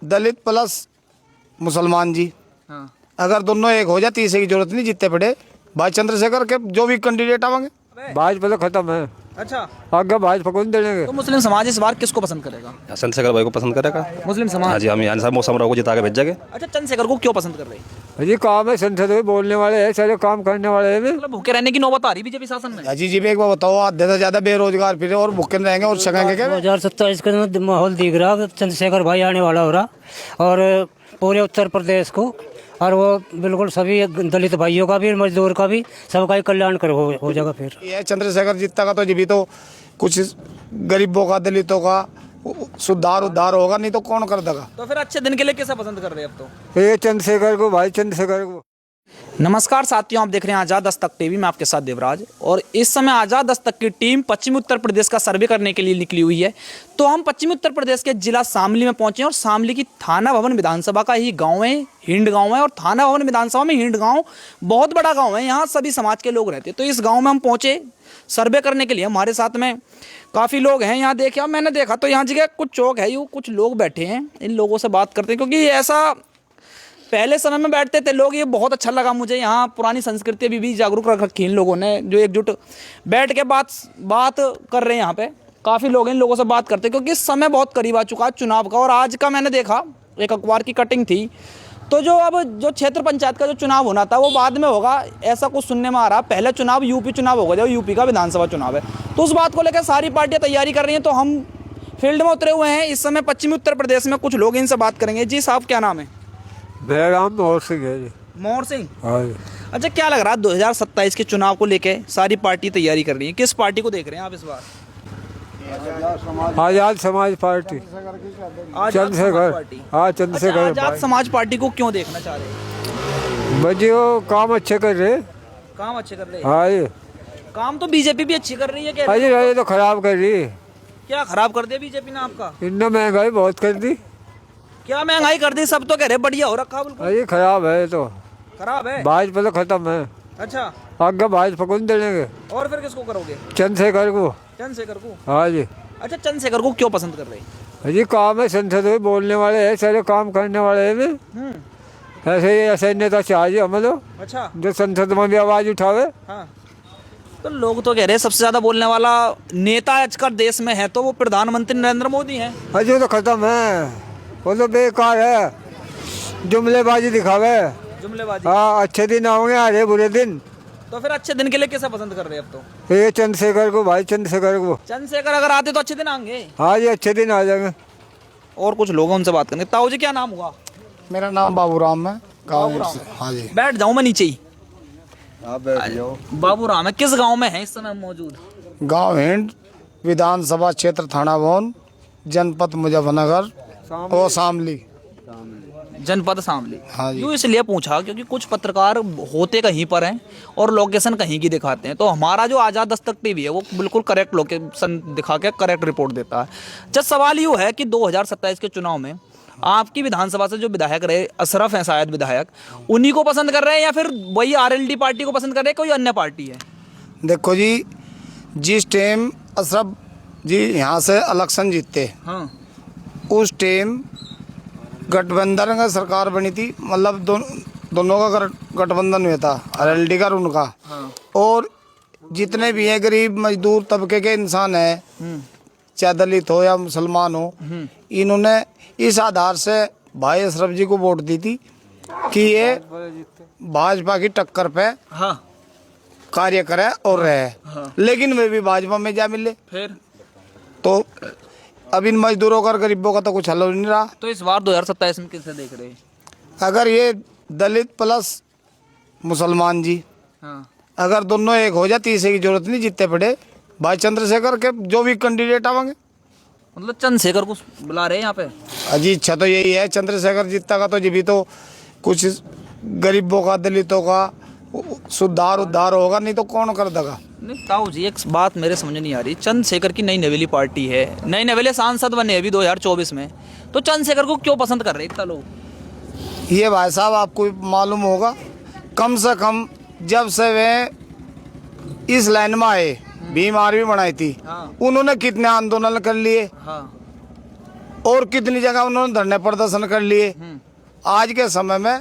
दलित plus मुसलमान जी, हाँ। अगर दोनों एक हो जाए तीसरे की जरूरत नहीं, जितने पड़े भाई चंद्रशेखर के जो भी कैंडिडेट आवेंगे। भाजपा तो खत्म है, अच्छा, आगे भाजपा को नहीं देंगे। तो मुस्लिम समाज इस बार किसको पसंद करेगा? चंद्रशेखर भाई को पसंद करेगा। मुस्लिम हाँ समाज। जी, हम यहाँ सब मौसम राव को जिता के भेजेंगे। अच्छा, चंद्रशेखर को क्यों पसंद कर रहे हैं? ये काम है, संसद में बोलने वाले हैं, सारे काम करने वाले हैं। मतलब भूखे रहने की नौबत आ रही बीजेपी शासन में। अजी जी एक बार बताओ, आधे से ज्यादा बेरोजगार फिर और भूखे रहेंगे और सकेंगे क्या? 2027 का माहौल दिख रहा, चंद्रशेखर भाई आने वाला हो रहा, और पूरे उत्तर प्रदेश को, और वो बिल्कुल सभी दलित भाइयों का भी, मजदूर का भी, सबका ही कल्याण कर हो जाएगा। फिर ये चंद्रशेखर जीतता का तो जी भी तो कुछ गरीबों का, दलितों का उद्धार होगा, नहीं तो कौन कर देगा? तो फिर अच्छे दिन के लिए किसे पसंद कर रहे हैं अब तो? ये चंद्रशेखर को, भाई चंद्रशेखर को। नमस्कार साथियों, आप देख रहे हैं आज़ाद दस्तक टीवी में, आपके साथ देवराज। और इस समय आज़ाद दस्तक की टीम पश्चिमी उत्तर प्रदेश का सर्वे करने के लिए निकली हुई है। तो हम पश्चिमी उत्तर प्रदेश के जिला शामली में पहुंचे हैं, और शामली की थाना भवन विधानसभा का ही गांव है, हिंड गांव है। और थाना भवन विधानसभा में हिंड गांव बहुत बड़ा गांव है, यहाँ सभी समाज के लोग रहते हैं। तो इस गाँव में हम पहुँचे सर्वे करने के लिए। हमारे साथ में काफ़ी लोग हैं यहाँ। देखा, मैंने देखा तो यहाँ जगह कुछ चौक है, यूँ कुछ लोग बैठे हैं, इन लोगों से बात करते हैं, क्योंकि ऐसा पहले समय में बैठते थे लोग। ये बहुत अच्छा लगा मुझे, यहाँ पुरानी संस्कृति अभी भी जागरूक रख रखी है इन लोगों ने, जो एकजुट बैठ के बात कर रहे हैं। यहाँ पे काफ़ी लोग हैं, इन लोगों से बात करते हैं, क्योंकि समय बहुत करीब आ चुका है चुनाव का। और आज का मैंने देखा, एक अखबार की कटिंग थी, तो जो क्षेत्र पंचायत का जो चुनाव होना था वो बाद में होगा, ऐसा कुछ सुनने में आ रहा। पहले चुनाव यूपी चुनाव होगा, जो यूपी का विधानसभा चुनाव है। तो उस बात को लेकर सारी पार्टियाँ तैयारी कर रही हैं। तो हम फील्ड में उतरे हुए हैं इस समय पश्चिमी उत्तर प्रदेश में। कुछ लोग इनसे बात करेंगे। जी साहब, क्या नाम है? मेरा नाम मोहर सिंह है जी। मोहर सिंह। हाँ। अच्छा, क्या लग रहा है 2027 के चुनाव को लेके सारी पार्टी तैयारी कर रही है, किस पार्टी को देख रहे हैं आप इस बार? आजाद समाज पार्टी, चंद्रशेखर। हाँ, चंद्रशेखर। आजाद समाज पार्टी को क्यों देखना चाह रहे हैं? बच्चे वो काम अच्छे कर रहे। काम अच्छे कर रहे हैं। हाँ ये काम तो बीजेपी भी अच्छी कर रही है। क्या अजी ये तो खराब कर रही। क्या खराब कर दिया बीजेपी ने आपका? इनने महंगाई बहुत कर दी। क्या महंगाई कर दी? सब तो कह रहे बढ़िया हो रखा, बिल्कुल अजी खराब है, तो खराब है। भाजपा तो खत्म है, अच्छा, आगे भाजपा को नहीं देंगे। और फिर किसको करोगे? चंद्रशेखर को। चंद्रशेखर को। हाँ जी। अच्छा, चंद्रशेखर को क्यों पसंद कर रहे हैं? अजी काम है, संसद में बोलने वाले हैं, सारे काम करने वाले हैं। ऐसे नेता चाहिए हमें तो, अच्छा, जो संसद में भी आवाज उठावे। हाँ। तो लोग तो कह रहे हैं सबसे ज्यादा बोलने वाला नेता आजकल देश में है तो वो प्रधानमंत्री नरेंद्र मोदी हैं। अजी तो खत्म है, वो तो बेकार है, जुमलेबाजी दिखावे। जुमलेबाजी। हाँ, अच्छे दिन आओगे, आ रहे बुरे दिन। तो फिर अच्छे दिन के लिए किसे पसंद कर रहे हैं अब तो? ये चंद्रशेखर को, भाई चंद्रशेखर को। चंद्रशेखर अगर आते तो अच्छे दिन आएंगे। हाँ, ये अच्छे दिन आ जाएंगे। और कुछ लोग हैं, उनसे बात करेंगे। ताऊ जी, क्या नाम हुआ? मेरा नाम बाबूराम है, गाँव से। हाँ जी। बैठ जाऊं मैं नीचे ही? आप बैठ जाओ। बाबूराम है, किस गांव में है इस समय मौजूद? गाँव हिंड, विधानसभा क्षेत्र थाना भवन, जनपद मुजफ्फरनगर और शामली। जनपद शामली। हाँ जी। यूँ इसलिए पूछा क्योंकि कुछ पत्रकार होते कहीं पर हैं और लोकेशन कहीं की दिखाते हैं। तो हमारा जो आज़ाद दस्तक टीवी है वो बिल्कुल करेक्ट लोकेशन दिखा के करेक्ट रिपोर्ट देता है। जब सवाल यूँ है कि 2027 के चुनाव में आपकी विधानसभा से जो विधायक रहे, अशरफ हैं शायद विधायक, उन्हीं को पसंद कर रहे हैं या फिर वही आरएलडी पार्टी को पसंद कर रहे हैं, कोई अन्य पार्टी है? देखो जी, जिस टाइम अशरफ जी यहाँ से इलेक्शन जीतते, हाँ, उस टाइम गठबंधन का सरकार बनी थी, मतलब दोनों का गठबंधन हुआ था, आरएलडी का और उनका। हाँ। और जितने भी हैं गरीब मजदूर तबके के इंसान हैं, चाहे दलित हो या मुसलमान हो, इन्होंने इस आधार से भाई अशरफ जी को वोट दी थी कि ये भाजपा की टक्कर पे हाँ, कार्य करे और रहे। हाँ। लेकिन वे भी भाजपा में जा मिले, फिर तो अब इन मजदूरों का और गरीबों का तो कुछ हल हो नहीं रहा। तो इस बार 2027 में किसे देख रहे हैं? अगर ये दलित प्लस मुसलमान जी, हाँ, अगर दोनों एक हो जाए तीसरे की जरूरत नहीं, जितने पड़े भाई चंद्रशेखर के जो भी कैंडिडेट आवेंगे। मतलब चंद्रशेखर को बुला रहे हैं यहाँ पे? अजी इच्छा तो यही है, चंद्रशेखर जीतता का तो जी भी तो कुछ गरीबों का, दलितों का उद्धार होगा, नहीं तो कौन कर देगा? नहीं ताऊ जी, एक बात मेरे समझ नहीं आ रही। चंद्रशेखर की नई नवेली पार्टी है, नई नवेले सांसद बने अभी 2024 में, तो चंद्रशेखर को क्यों पसंद कर रहे हैं इतना लोग? ये भाई साहब आपको मालूम होगा, कम से कम जब से वे इस लाइन में आए, भीम आर्मी बनाई थी, हाँ। उन्होंने कितने आंदोलन कर लिए। हाँ। और कितनी जगह उन्होंने धरने प्रदर्शन कर लिए। आज के समय में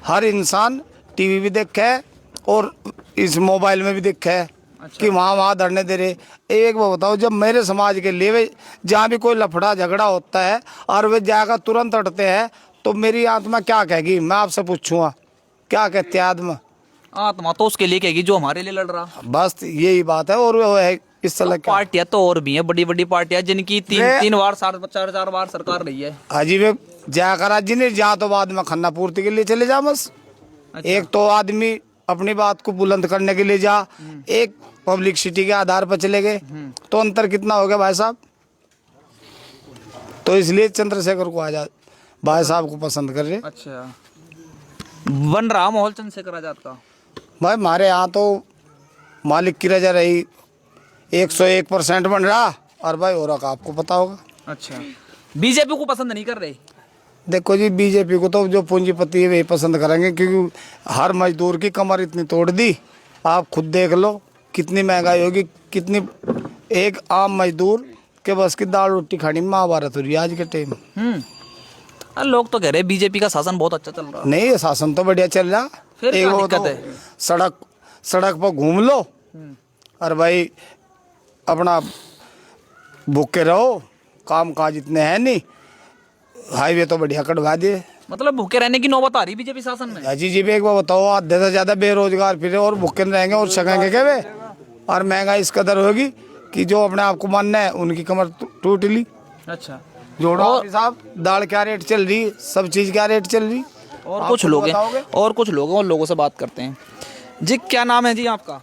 हर इंसान टीवी भी देखे है और इस मोबाइल में भी देखे है कि वहाँ धरने दे रहे। एक बात बताओ, जब मेरे समाज के लिए जहाँ भी कोई लफड़ा झगड़ा होता है और वे जाकर तुरंत हटते हैं तो मेरी आत्मा क्या कहेगी? मैं आपसे पूछूंगा, क्या कहते हैं आत्मा तो उसके लिए कहेगी जो हमारे लिए लड़ रहा। बस यही बात है। और वो है इस तरह क्या पार्टियां तो और भी हैं, बड़ी बड़ी पार्टियां जिनकी तीन बार 4 बार सरकार रही है। अजीब जाकर आज जिन्हें जहाँ तो बाद में खन्ना पूर्ति के लिए चले जा बस। एक तो आदमी अपनी बात को बुलंद करने के लिए जा, एक पब्लिसिटी के आधार पर चले गए, तो अंतर कितना हो गया भाई साहब। तो इसलिए चंद्रशेखर को आजाद भाई साहब को पसंद कर रहे। अच्छा, बन रहा माहौल चंद्रशेखर आजाद का। भाई हमारे यहाँ तो मालिक की रजा रही 101% बन रहा, और भाई हो रहा आपको पता होगा। अच्छा, बीजेपी को पसंद नहीं कर रहे? देखो जी, बीजेपी को तो जो पूंजीपति है वही पसंद करेंगे, क्योंकि हर मजदूर की कमर इतनी तोड़ दी। आप खुद देख लो कितनी महंगाई होगी, कितनी एक आम मजदूर के बस की दाल रोटी खानी महाभारत हो रही है आज के टाइम। लोग तो कह रहे हैं बीजेपी का शासन बहुत अच्छा चल रहा। नहीं, शासन तो बढ़िया चल रहा। फिर एक क्या वो दिक्कत तो है? सड़क पर घूम लो और भाई अपना भूखे रहो, काम काज इतने हैं नहीं, हाईवे तो बढ़िया कटवा दिए। मतलब भूखे रहने की नौबत आ रही बीजेपी शासन में। अजी जी एक बार बताओ, आधे से ज्यादा बेरोजगार फिर और भूखे रहेंगे और सकेंगे क्या वे? और महंगाई इस कदर होगी कि जो अपने आप को मानना है उनकी कमर टूट ली। अच्छा, जोड़ो साहब, दाल क्या रेट चल रही, सब चीज क्या रेट चल रही। और कुछ लोग हैं, और कुछ लोग हैं, और लोगों से बात करते हैं। जी, क्या नाम है जी आपका?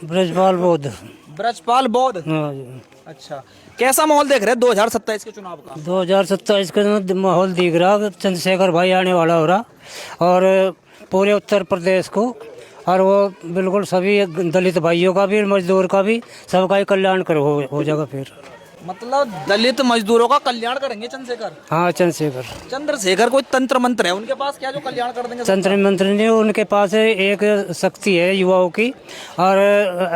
ब्रजपाल बौद्ध। ब्रजपाल बौद्ध। हाँ जी। अच्छा, कैसा माहौल देख रहे हैं 2027 के चुनाव का? 2027 का माहौल दिख रहा, चंद्रशेखर भाई आने वाला हो रहा, और पूरे उत्तर प्रदेश को, और वो बिल्कुल सभी दलित भाइयों का भी, मजदूर का भी, सबका ही कल्याण हो जाएगा फिर। मतलब दलित मजदूरों का कल्याण करेंगे चंद्रशेखर? हाँ, चंद्रशेखर कोई तंत्र मंत्र है उनके पास क्या जो कल्याण कर देंगे? तंत्र मंत्र नहीं, उनके पास एक शक्ति है युवाओं की, और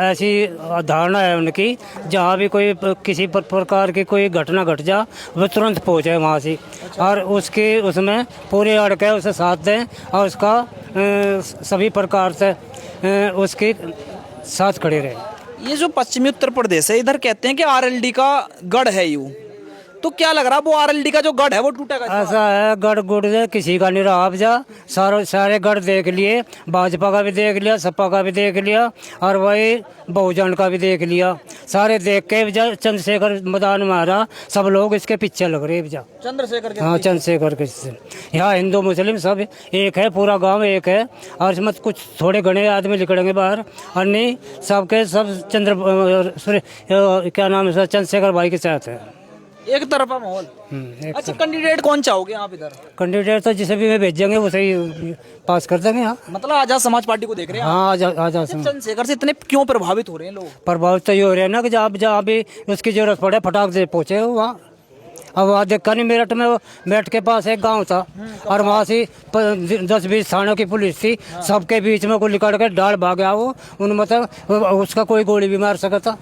ऐसी धारणा है उनकी, जहाँ भी कोई किसी प्रकार की कोई घटना घट जा वह तुरंत पहुँचे वहाँ से, और उसके उसमें पूरे अड़ के उसे साथ दें, और उसका सभी प्रकार से उसके साथ खड़े रहे। ये जो पश्चिमी उत्तर प्रदेश है, इधर कहते हैं कि आरएलडी का गढ़ है यूं, तो क्या लग रहा है वो आरएलडी का जो गढ़ है वो टूटेगा? ऐसा है, गढ़ गुड़ किसी का नहीं रहा। अब जा सारे गढ़ देख लिए, भाजपा का भी देख लिया, सपा का भी देख लिया, और वही बहुजन का भी देख लिया। सारे देख के चंद्रशेखर मैदान में आ रहा, सब लोग इसके पीछे लग रहे जा चंद्रशेखर के। हाँ, चंद्रशेखर के। यहाँ हिंदू मुस्लिम सब एक है, पूरा गांव एक है, और इसमें कुछ थोड़े घने आदमी निकलेंगे बाहर, और नहीं सबके सब क्या नाम है, चंद्रशेखर भाई के साथ है। एक तरफा माहौल। अच्छा, कैंडिडेट कौन चाहोगे आप इधर? कैंडिडेट तो जिसे भी मैं भेजेंगे उसे ही पास कर देंगे। हाँ, मतलब आजाद समाज पार्टी को देख रहे हैं? हाँ, आजाद चंद्रशेखर से इतने क्यों प्रभावित हो रहे हैं लोग? प्रभावित तो ये हो रहे हैं ना कि जहाँ भी उसकी जरूरत पड़े फटाक से पहुँचे वहाँ। अब वहाँ देखा नहीं, मेरठ में मेरठ के पास एक गांव था, और वहाँ से 10-20 थानों की पुलिस थी, सबके बीच में को निकल के डाल भाग गया वो। उन मतलब उसका कोई गोली भी मार सकता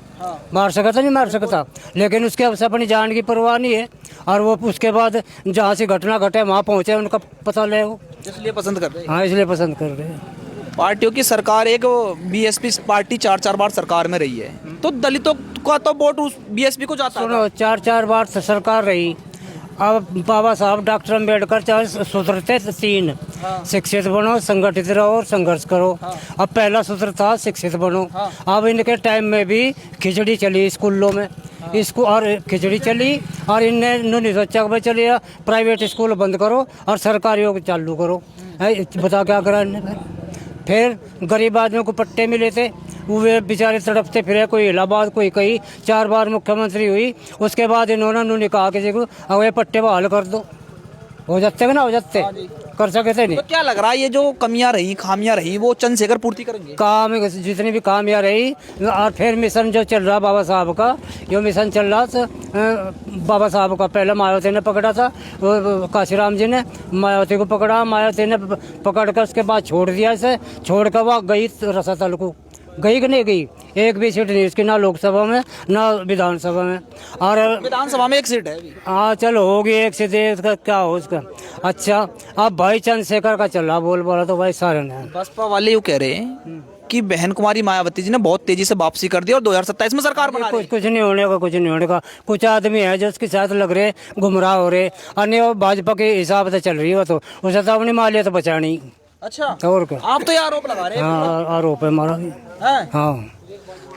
नहीं मार सकता, लेकिन उसके अपनी जान की परवाह नहीं है, और वो उसके बाद जहाँ से घटना घटे वहाँ पहुँचे, उनका पता ले वो, इसलिए पसंद कर रहे हैं। हाँ, इसलिए पसंद कर रहे हैं। पार्टियों की सरकार, एक बीएसपी पार्टी 4 बार सरकार में रही है, तो दलितों का तो वोट उस बीएसपी को जाता है। सुनो, 4 बार सरकार रही। अब बाबा साहब डॉक्टर अम्बेडकर चाहे सूत्र थे 3, शिक्षित बनो, संगठित रहो और संघर्ष करो। अब पहला सूत्र था शिक्षित बनो। अब इनके टाइम में भी खिचड़ी चली स्कूलों में, इसको और खिचड़ी चली, और इन्होंने सोचा कि चलिए प्राइवेट स्कूल बंद करो और सरकारियों को चालू करो। बता क्या करा इन्हें? फिर गरीब आदमियों को पट्टे मिले थे, वे बेचारे तड़पते फिरे, कोई इलाहाबाद कोई कहीं। 4 बार मुख्यमंत्री हुई, उसके बाद इन्होंने कहा कि देखो अब ये पट्टे बहाल कर दो। हो जाते कि ना हो जाते, कर सके नहीं। तो क्या लग रहा है ये जो कमियां रही, खामियां रही, वो चंद्रशेखर पूर्ति करेंगे? काम जितनी भी खामियां रही, और फिर मिशन जो चल रहा बाबा साहब का, जो मिशन चल रहा था बाबा साहब का, पहले मायावती ने पकड़ा था, काशीराम जी ने मायावती को पकड़ा, मायावती ने पकड़ कर उसके बाद छोड़ दिया इसे, छोड़ कर वह गई रसातल को गई कि नहीं गई, एक भी सीट नहीं इसकी, ना लोकसभा में ना विधानसभा में। और विधानसभा में एक सीट है अभी। हाँ चलो होगी एक से दे, उसका क्या हो उसका। अच्छा अब भाई चंद्रशेखर का चल रहा बोल बोला तो भाई सारे ने। बसपा वाले यूँ कह रहे हैं कि बहन कुमारी मायावती जी ने बहुत तेजी से वापसी कर दी और 2027 में सरकार बना रही कुछ नहीं होने का, कुछ नहीं होने का। कुछ आदमी है जो उसके साथ लग रहे गुमराह हो रहे, अन्य वो भाजपा के हिसाब से चल रही हो, तो उसे तो अपनी मालियत बचानी। अच्छा, और क्या। आप तो ये आरोप लगा रहे हैं। हाँ आरोप है हमारा भी। हैं? हाँ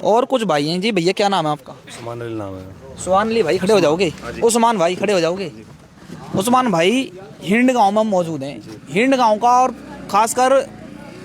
और कुछ भाई हैं जी। भैया क्या नाम है आपका? उस्मान अली नाम है। सुहान अली भाई खड़े हो जाओगे? उस्मान भाई खड़े हो जाओगे? उस्मान भाई हिंड गांव में हम मौजूद हैं। हिंड गांव का और खासकर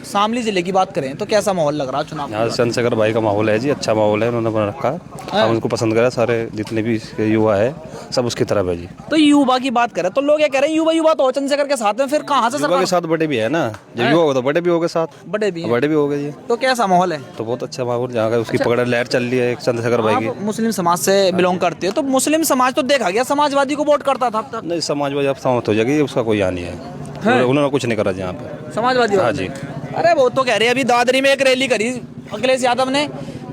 शामली जिले की बात करें तो कैसा माहौल लग रहा है चुनाव? यहाँ चंद्रशेखर भाई का माहौल है जी, अच्छा माहौल है, उन्होंने बना रखा है। हम उनको पसंद करा, सारे जितने भी इसके युवा है सब उसकी तरफ है जी। तो युवा की बात करें तो लोग ये कह रहे हैं युवा युवा तो चंद्रशेखर के साथ में, फिर कहाँ से युवा सरकार? के साथ बड़े भी है ना, जब युवा हो तो बड़े भी हो गए साथ, बड़े भी हैं। बड़े भी हो गए जी। तो कैसा माहौल है? तो बहुत अच्छा माहौल, जहाँ का उसकी पकड़ लहर चल रही है एक चंद्रशेखर भाई की। आप मुस्लिम समाज से बिलोंग करते हो तो मुस्लिम समाज तो देखा गया समाजवादी को वोट करता था अब तक। नहीं, समाजवादी अब सहमत हो जाएगी, उसका कोई यहाँ नहीं है, उन्होंने कुछ नहीं करा जी यहाँ पे समाजवादी हाँ वाले। जी। अरे वो तो कह रहे हैं अभी दादरी में एक रैली करी अखिलेश यादव ने,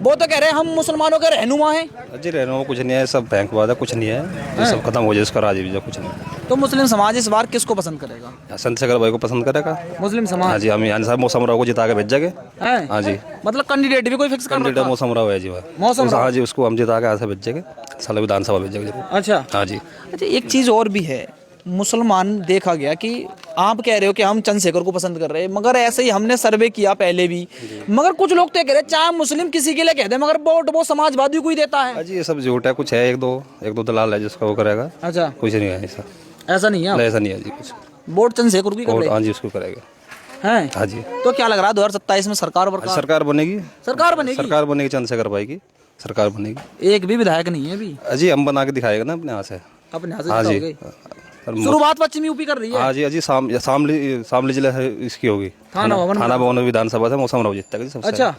वो तो कह रहे हैं हम मुसलमानों के रहनुमा हैं। जी रहना कुछ नहीं है, सब बैंकवाद है, कुछ नहीं है, ये सब खत्म हो जाए, इसका राज भी कुछ नहीं। तो मुस्लिम समाज इस बार किसको पसंद करेगा? चंद्रशेखर भाई को पसंद करेगा मुस्लिम हाँ समाज जी। हम यहाँ साहब मौसम राव को जिता के भेजेंगे है? हाँ जी। मतलब कैंडिडेट भी कोई फिक्स कर कैंडिडेट रखा? मौसम राव है जी। मौसम राव। हाँ जी, उसको हम जिता के यहाँ से भेजेंगे, साला विधानसभा भेजेंगे जरूर। अच्छा हाँ जी। अच्छा, एक चीज और भी है, मुसलमान देखा गया कि आप कह रहे हो कि हम चंद्रशेखर को पसंद कर रहे हैं, मगर ऐसे ही हमने सर्वे किया पहले भी, मगर कुछ लोग तो ये कह रहे हैं चाहे मुस्लिम किसी के लिए कह दे मगर वोट वो समाजवादी को ही देता है। हाँ जी, ये सब झूठ है, कुछ है एक दो दलाल है जिसका वो करेगा, अच्छा, कुछ नहीं है ऐसा। ऐसा नहीं है, ऐसा नहीं है जी कुछ। वोट चंद्रशेखर को ही कर और रहे हाँ जी, उसको करेगा हैं। हाँ जी। तो क्या लग रहा है 2027 में सरकार सरकार बनेगी, सरकार बनेगी? सरकार बनेगी, चंद्रशेखर भाई की सरकार बनेगी। एक भी विधायक नहीं है अभी? अजी हम बना के दिखाएगा ना अपने यहाँ से। अपने यहाँ से हाँ जी। जिताओगे? शुरुआत पश्चिम यूपी कर रही है। हाँ जी। अजी शामली जिला है इसकी होगी, थाना भवन विधानसभा से मौसम राव जीतता है सबसे। अच्छा,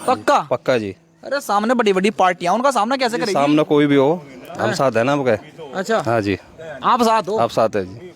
पक्का? पक्का जी। अरे सामने बड़ी बड़ी पार्टियां, उनका सामना कैसे करेगी? सामने कोई भी हो, हम साथ है ना आपके। अच्छा, हाँ जी, आप साथ हो? आप साथ है जी।